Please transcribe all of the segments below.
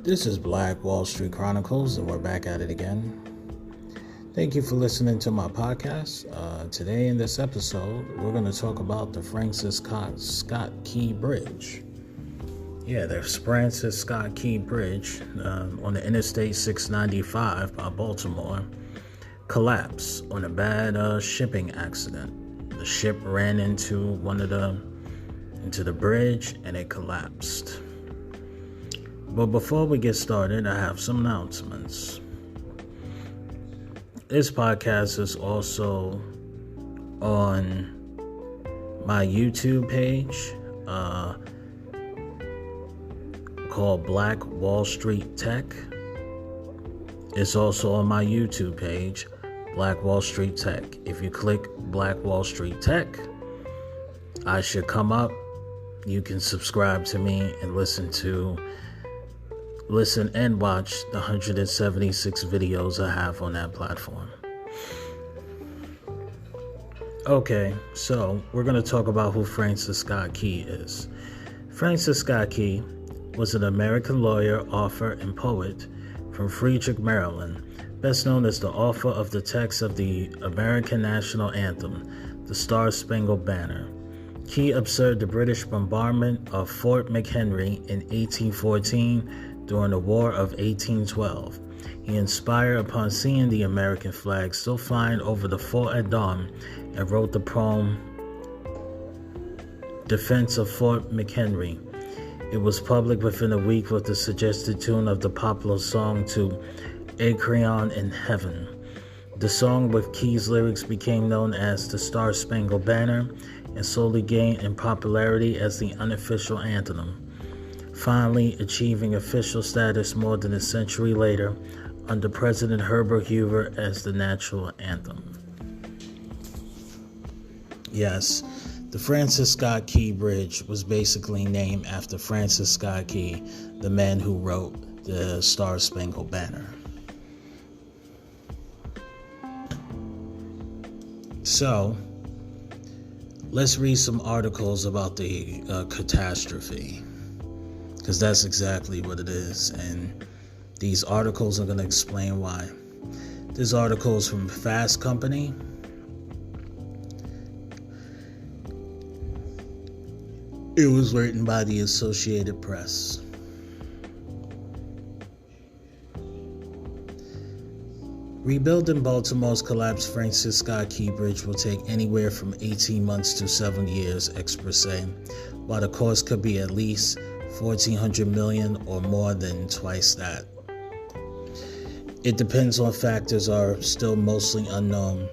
This is Black Wall Street Chronicles, and we're back at it again. Thank you for listening to my podcast. Today in this episode, we're going to talk about the Francis Scott Key Bridge. Yeah, the Francis Scott Key Bridge on the Interstate 695 by Baltimore collapsed on a bad shipping accident. The ship ran into the bridge and it collapsed. But before we get started, I have some announcements. This podcast is also on my YouTube page called Black Wall Street Tech. It's also on my YouTube page, Black Wall Street Tech. If you click Black Wall Street Tech, I should come up. You can subscribe to me and listen and watch the 176 videos I have on that platform. Okay, so we're going to talk about who Francis Scott Key is. Francis Scott Key was an American lawyer, author, and poet from Frederick, Maryland, best known as the author of the text of the American national anthem, the Star-Spangled Banner. Key observed the British bombardment of Fort McHenry in 1814 during the War of 1812. He inspired upon seeing the American flag still flying over the fort at dawn and wrote the poem Defense of Fort McHenry. It was published within a week with the suggested tune of the popular song to A Crayon in Heaven. The song with Key's lyrics became known as the Star-Spangled Banner and slowly gained in popularity as the unofficial anthem, finally achieving official status more than a century later under President Herbert Hoover as the national anthem. Yes, the Francis Scott Key Bridge was basically named after Francis Scott Key, the man who wrote the Star-Spangled Banner. So, let's read some articles about the catastrophe, because that's exactly what it is, and these articles are going to explain why. This article is from Fast Company. It was written by the Associated Press. Rebuilding Baltimore's collapsed Francis Scott Key Bridge will take anywhere from 18 months to 7 years, experts say, while the cost could be at least $1,400 million or more than twice that. It depends on factors are still mostly unknown.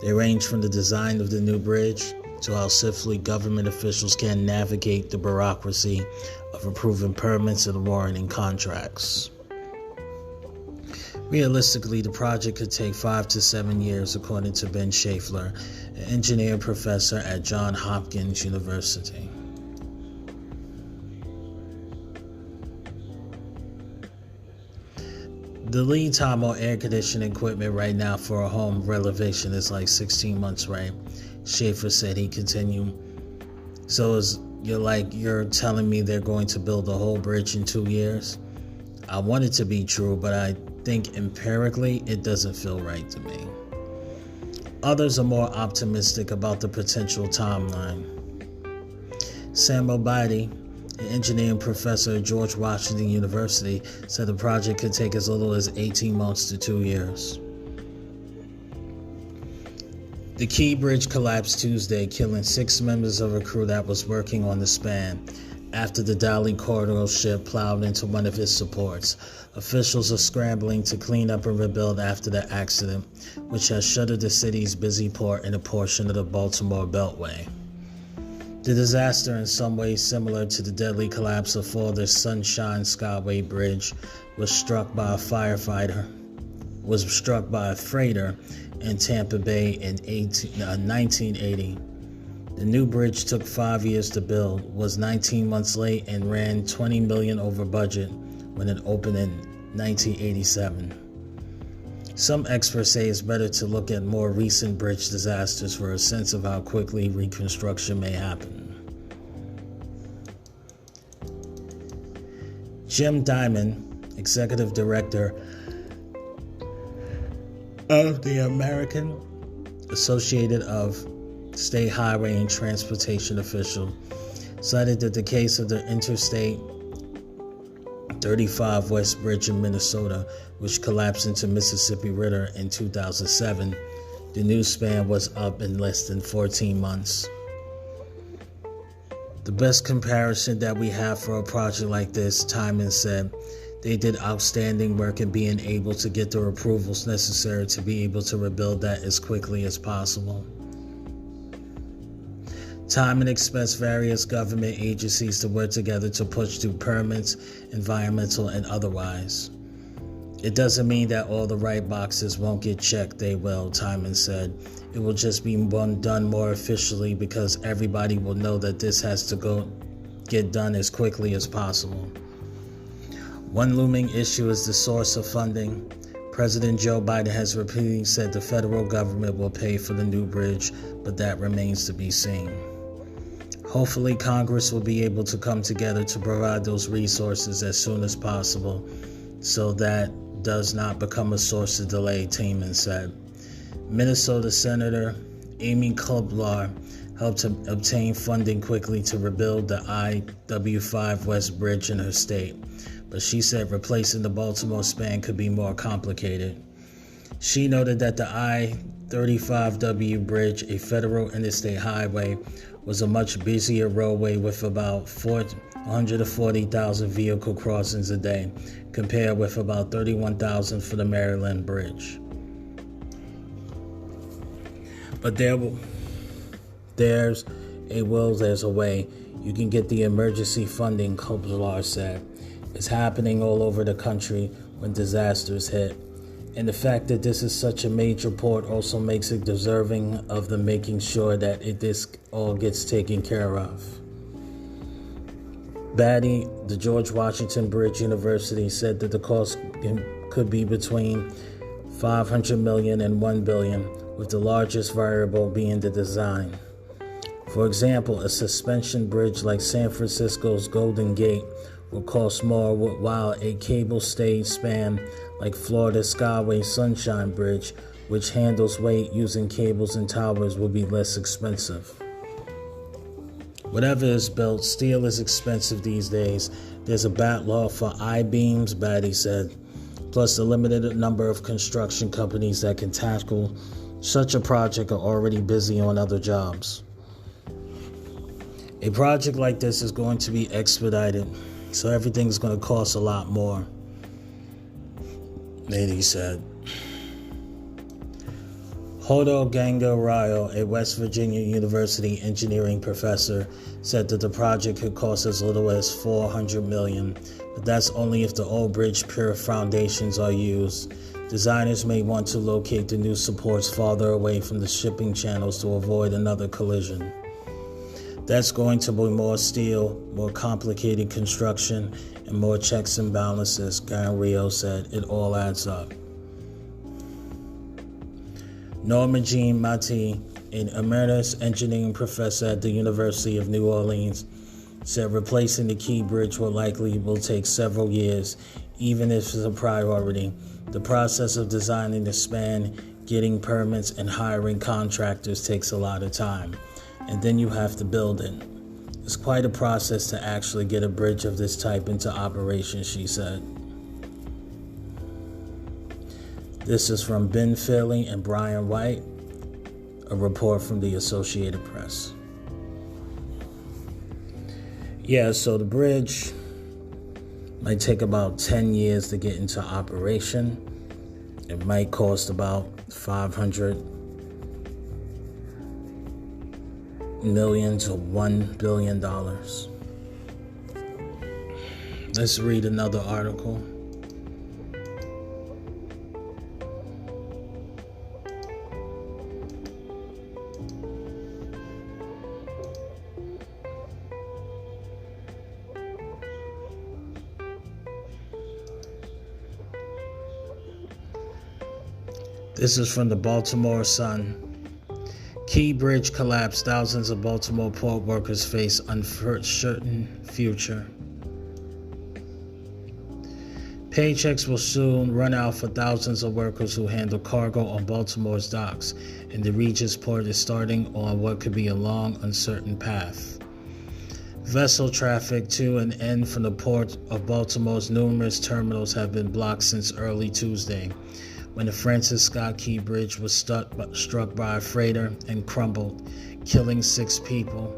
They range from the design of the new bridge to how swiftly government officials can navigate the bureaucracy of approving permits and awarding contracts. Realistically, the project could take 5 to 7 years, according to Ben Schaeffler, an engineer professor at Johns Hopkins University. The lead time on air conditioning equipment right now for a home renovation is like 16 months, right? Schaefer said. He continued. So you're telling me they're going to build a whole bridge in 2 years? I want it to be true, but I think empirically it doesn't feel right to me. Others are more optimistic about the potential timeline. Samuel Beatty, an engineering professor at George Washington University, said the project could take as little as 18 months to 2 years. The Key Bridge collapsed Tuesday, killing 6 members of a crew that was working on the span after the Dali Corridor ship plowed into one of its supports. Officials are scrambling to clean up and rebuild after the accident, which has shuttered the city's busy port and a portion of the Baltimore Beltway. The disaster, in some ways similar to the deadly collapse of Father Sunshine Skyway Bridge, was struck by a freighter in Tampa Bay in 1980. The new bridge took 5 years to build, was 19 months late, and ran $20 million over budget when it opened in 1987. Some experts say it's better to look at more recent bridge disasters for a sense of how quickly reconstruction may happen. Jim Diamond, executive director of the American Association of State Highway and Transportation Officials, cited that the case of the Interstate 35 West Bridge in Minnesota, which collapsed into Mississippi River in 2007, the new span was up in less than 14 months. The best comparison that we have for a project like this, Timon said, they did outstanding work in being able to get the approvals necessary to be able to rebuild that as quickly as possible. Timon expects various government agencies to work together to push through permits, environmental and otherwise. It doesn't mean that all the right boxes won't get checked, they will, Timon said. It will just be done more officially because everybody will know that this has to get done as quickly as possible. One looming issue is the source of funding. President Joe Biden has repeatedly said the federal government will pay for the new bridge, but that remains to be seen. Hopefully, Congress will be able to come together to provide those resources as soon as possible so that does not become a source of delay, Timon said. Minnesota Senator Amy Klobuchar helped to obtain funding quickly to rebuild the I-5 West Bridge in her state, but she said replacing the Baltimore span could be more complicated. She noted that the I-35W bridge, a federal interstate highway, was a much busier roadway with about 440,000 vehicle crossings a day, compared with about 31,000 for the Maryland bridge. But there's a will, there's a way. You can get the emergency funding, Klobuchar said. It's happening all over the country when disasters hit. And the fact that this is such a major port also makes it deserving of the making sure that this all gets taken care of. Batty, the George Washington Bridge University, said that the cost could be between $500 million and $1 billion, with the largest variable being the design. For example, a suspension bridge like San Francisco's Golden Gate will cost more, while a cable-stayed span like Florida's Skyway Sunshine Bridge, which handles weight using cables and towers, will be less expensive. Whatever is built, steel is expensive these days. There's a backlog for I-beams, Batty said, plus a limited number of construction companies that can tackle such a project are already busy on other jobs. A project like this is going to be expedited, so everything's going to cost a lot more, Batty said. Hodo Gango-Ryo, a West Virginia University engineering professor, said that the project could cost as little as $400 million, but that's only if the old bridge pier foundations are used. Designers may want to locate the new supports farther away from the shipping channels to avoid another collision. That's going to be more steel, more complicated construction, and more checks and balances, Gango-Ryo said. It all adds up. Norma Jean Matti, an emeritus engineering professor at the University of New Orleans, said replacing the key bridge will take several years, even if it's a priority. The process of designing the span, getting permits, and hiring contractors takes a lot of time, and then you have to build it. It's quite a process to actually get a bridge of this type into operation, she said. This is from Ben Fairley and Brian White, a report from the Associated Press. Yeah, so the bridge might take about 10 years to get into operation. It might cost about $500 million to $1 billion. Let's read another article. This is from the Baltimore Sun. Key bridge collapse. Thousands of Baltimore port workers face uncertain future. Paychecks will soon run out for thousands of workers who handle cargo on Baltimore's docks, and the Regis port is starting on what could be a long, uncertain path. Vessel traffic to and in from the port of Baltimore's numerous terminals have been blocked since early Tuesday, when the Francis Scott Key Bridge was struck by a freighter and crumbled, killing 6 people.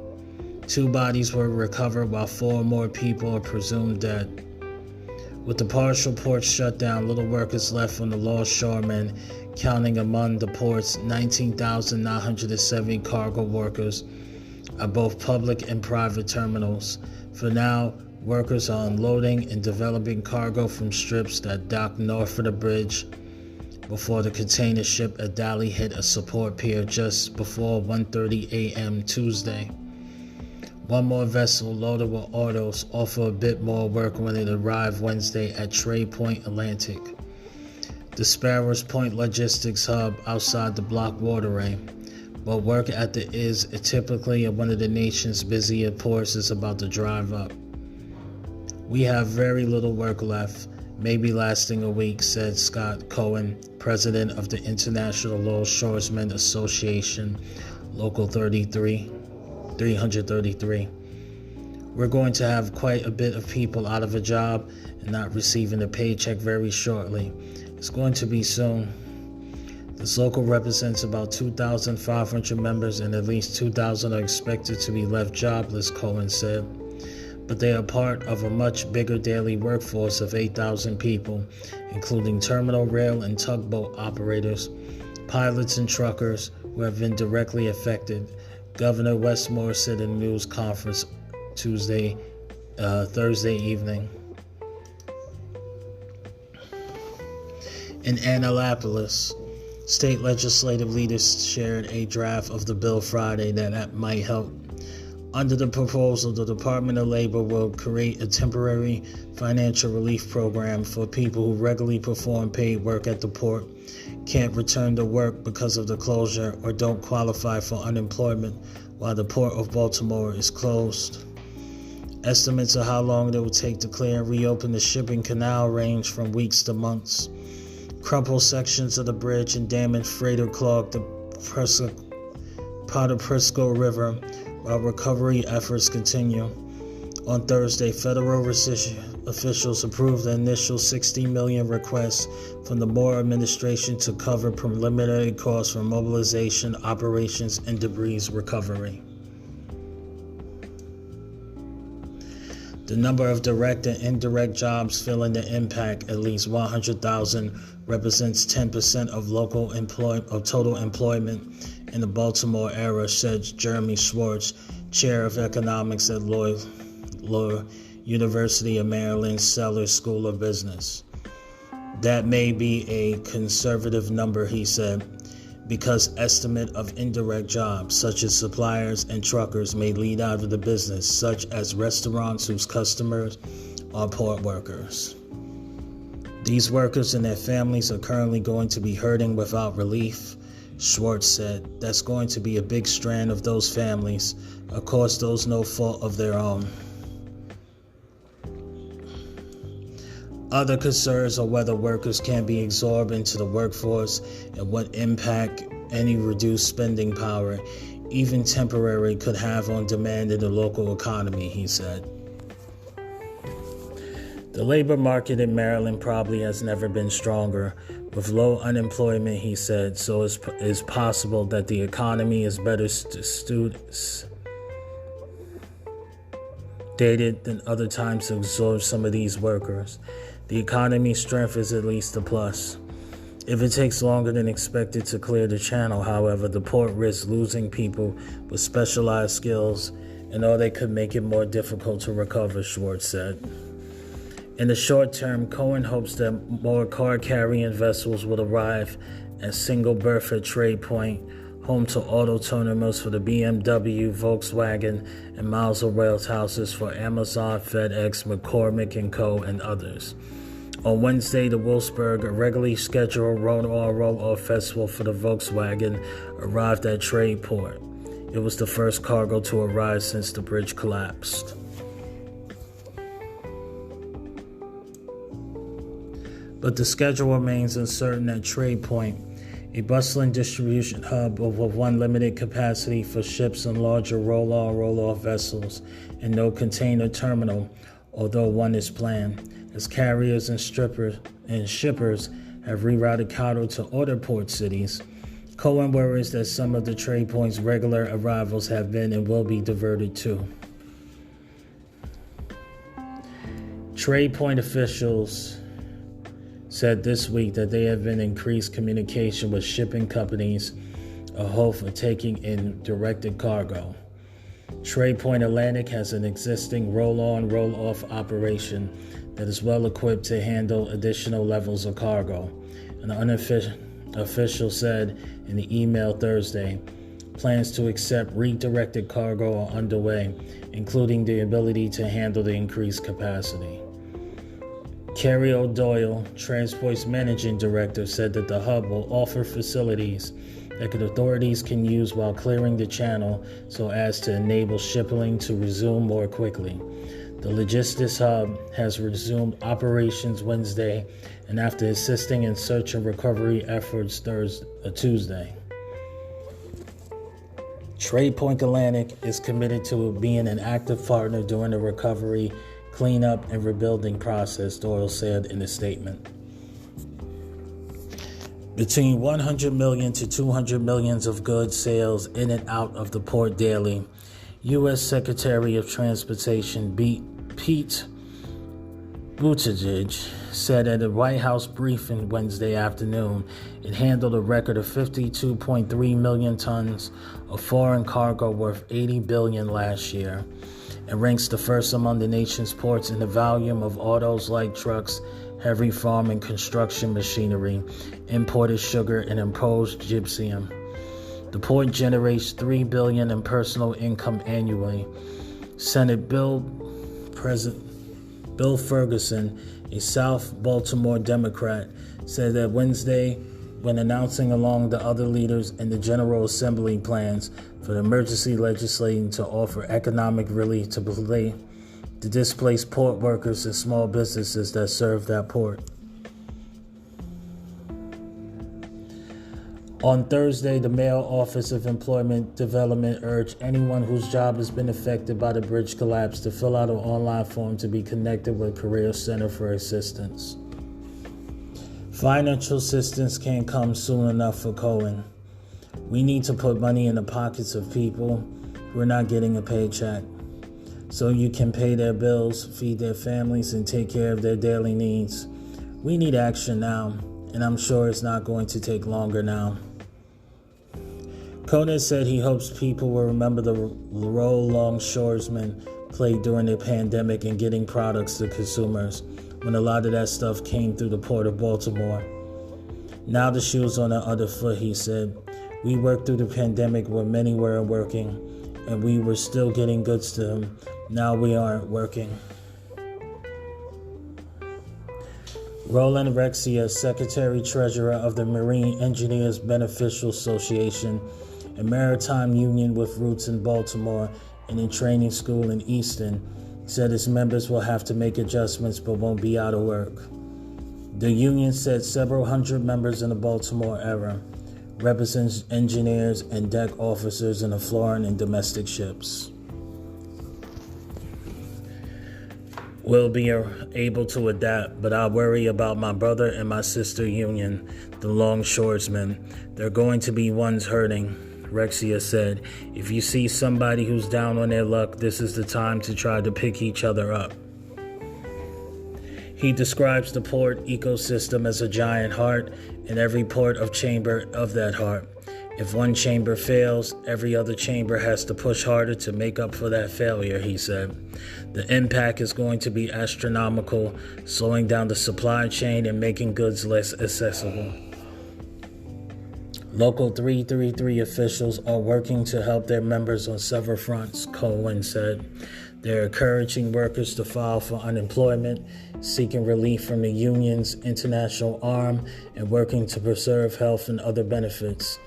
2 bodies were recovered while 4 more people are presumed dead. With the partial port shutdown, little workers left on the lost shoremen, counting among the port's 19,970 cargo workers at both public and private terminals. For now, workers are unloading and developing cargo from strips that dock north of the bridge before the container ship at Dali hit a support pier just before 1:30 a.m. Tuesday. One more vessel loaded with autos offered a bit more work when it arrived Wednesday at Trade Point Atlantic, the Sparrows Point logistics hub outside the blocked waterway. But work at the is typically one of the nation's busiest ports is about to drive up. We have very little work left, maybe lasting a week, said Scott Cohen, president of the International Longshoremen Association, Local 333. We're going to have quite a bit of people out of a job and not receiving a paycheck very shortly. It's going to be soon. This local represents about 2,500 members and at least 2,000 are expected to be left jobless, Cohen said. But they are part of a much bigger daily workforce of 8,000 people, including terminal, rail, and tugboat operators, pilots, and truckers who have been directly affected, Governor Westmore said in a news conference Thursday evening. In Annapolis, state legislative leaders shared a draft of the bill Friday that might help. Under the proposal, the Department of Labor will create a temporary financial relief program for people who regularly perform paid work at the port, can't return to work because of the closure, or don't qualify for unemployment while the Port of Baltimore is closed. Estimates of how long it will take to clear and reopen the shipping canal range from weeks to months. Crumpled sections of the bridge and damaged freighter clogged the Prisco River while recovery efforts continue. On Thursday, federal officials approved the initial $60 million request from the Moore administration to cover preliminary costs for mobilization, operations, and debris recovery. The number of direct and indirect jobs feeling the impact, at least 100,000, represents 10% of total employment in the Baltimore area, said Jeremy Schwartz, chair of economics at Loyola University of Maryland Sellers School of Business. That may be a conservative number, he said, because estimate of indirect jobs, such as suppliers and truckers, may lead out of the business, such as restaurants whose customers are port workers. These workers and their families are currently going to be hurting without relief, Schwartz said. That's going to be a big strand of those families. Of course, those no fault of their own. Other concerns are whether workers can be absorbed into the workforce and what impact any reduced spending power, even temporary, could have on demand in the local economy, he said. The labor market in Maryland probably has never been stronger, with low unemployment, he said, so it's possible that the economy is better dated than other times to absorb some of these workers. The economy's strength is at least a plus. If it takes longer than expected to clear the channel, however, the port risks losing people with specialized skills, and or they could make it more difficult to recover, Schwartz said. In the short term, Cohen hopes that more car-carrying vessels will arrive at single berth at Trade Point, home to auto terminals for the BMW, Volkswagen, and miles of rail houses for Amazon, FedEx, McCormick & Co., and others. On Wednesday, the Wolfsburg, a regularly scheduled roll-off festival for the Volkswagen, arrived at Trade Port. It was the first cargo to arrive since the bridge collapsed. but the schedule remains uncertain at Trade Point, a bustling distribution hub with one limited capacity for ships and larger roll-on, roll-off vessels, and no container terminal, although one is planned, as carriers and shippers have rerouted cargo to other port cities. Cohen worries that some of the Trade Point's regular arrivals have been and will be diverted too. Trade Point officials said this week that they have been increased communication with shipping companies a hope for taking in directed cargo. Trade Point Atlantic has an existing roll-on, roll-off operation that is well equipped to handle additional levels of cargo. An official said in the email Thursday, plans to accept redirected cargo are underway, including the ability to handle the increased capacity. Kerry O'Doyle, Transport's managing director, said that the hub will offer facilities that authorities can use while clearing the channel so as to enable shipping to resume more quickly. The logistics hub has resumed operations Wednesday and after assisting in search and recovery efforts Tuesday. Trade Point Atlantic is committed to being an active partner during the recovery, cleanup, and rebuilding process, Doyle said in a statement. Between 100 million to 200 million of goods sales in and out of the port daily, U.S. Secretary of Transportation Pete Buttigieg said at a White House briefing Wednesday afternoon it handled a record of 52.3 million tons of foreign cargo worth $80 billion last year, and ranks the first among the nation's ports in the volume of autos, light trucks, heavy farm and construction machinery, imported sugar, and imposed gypsum. The port generates $3 billion in personal income annually. Senate President Bill Ferguson, a South Baltimore Democrat, said that Wednesday when announcing along the other leaders in the General Assembly plans for the emergency legislation to offer economic relief to the displaced port workers and small businesses that serve that port. On Thursday, the Mayor Office of Employment Development urged anyone whose job has been affected by the bridge collapse to fill out an online form to be connected with Career Center for assistance. Financial assistance can't come soon enough for Cohen. We need to put money in the pockets of people who are not getting a paycheck, so you can pay their bills, feed their families, and take care of their daily needs. We need action now, and I'm sure it's not going to take longer now. Cohen said he hopes people will remember the role longshoremen played during the pandemic in getting products to consumers when a lot of that stuff came through the port of Baltimore. Now the shoe's on the other foot, he said. We worked through the pandemic when many weren't working, and we were still getting goods to them. Now we aren't working. Roland Rexia, Secretary-Treasurer of the Marine Engineers Beneficial Association, a maritime union with roots in Baltimore and a training school in Easton, said its members will have to make adjustments but won't be out of work. The union said several hundred members in the Baltimore area represents engineers and deck officers in the foreign and domestic ships. We'll be able to adapt, but I worry about my brother and my sister union, the longshoresmen. They're going to be ones hurting, Rexia said. If you see somebody who's down on their luck, this is the time to try to pick each other up. He describes the port ecosystem as a giant heart, and every port of chamber of that heart. If one chamber fails, every other chamber has to push harder to make up for that failure, he said. The impact is going to be astronomical, slowing down the supply chain and making goods less accessible. Local 333 officials are working to help their members on several fronts, Cohen said. They're encouraging workers to file for unemployment, seeking relief from the union's international arm, and working to preserve health and other benefits.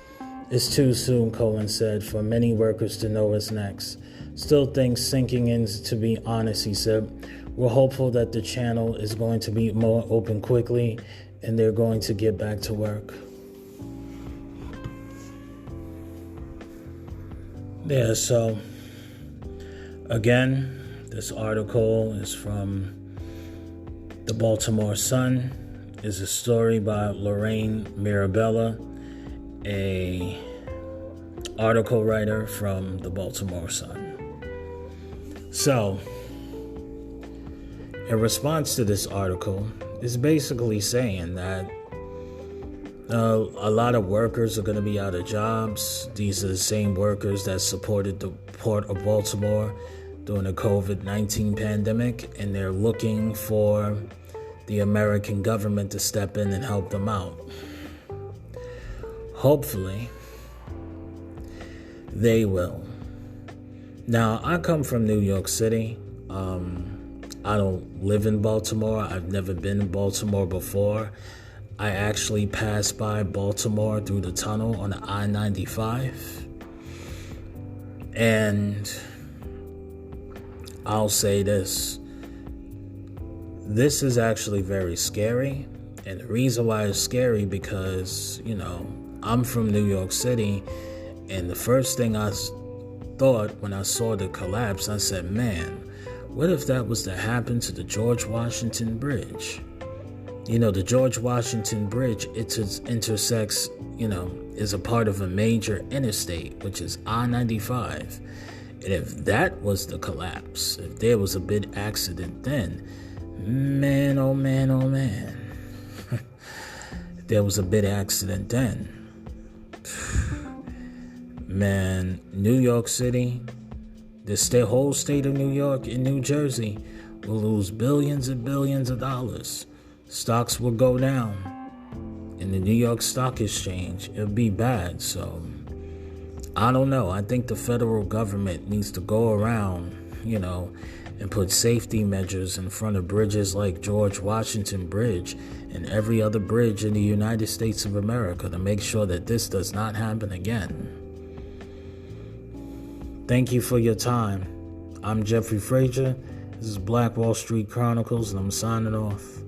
It's too soon, Cohen said, for many workers to know what's next. Still things sinking in, to be honest, he said. We're hopeful that the channel is going to be more open quickly and they're going to get back to work. Yeah, so again, this article is from the Baltimore Sun. It's a story by Lorraine Mirabella, a article writer from the Baltimore Sun. So, in response to this article, it's basically saying that a lot of workers are going to be out of jobs. These are the same workers that supported the Port of Baltimore during the COVID-19 pandemic, and they're looking for the American government to step in and help them out. Hopefully, they will. Now, I come from New York City. I don't live in Baltimore. I've never been in Baltimore before. I actually passed by Baltimore through the tunnel on the I-95. And I'll say this. This is actually very scary. And the reason why it's scary because, I'm from New York City. And the first thing I thought when I saw the collapse, I said, man, what if that was to happen to the George Washington Bridge? The George Washington Bridge, it intersects, is a part of a major interstate, which is I-95. And if that was the collapse, if there was a big accident then, man, oh man, oh man. If there was a big accident then, man, New York City, the whole state of New York and New Jersey will lose billions and billions of dollars. Stocks will go down. In the New York Stock Exchange, it'll be bad. So, I don't know. I think the federal government needs to go around, and put safety measures in front of bridges like George Washington Bridge and every other bridge in the United States of America to make sure that this does not happen again. Thank you for your time. I'm Jeffrey Frazier. This is Black Wall Street Chronicles, and I'm signing off.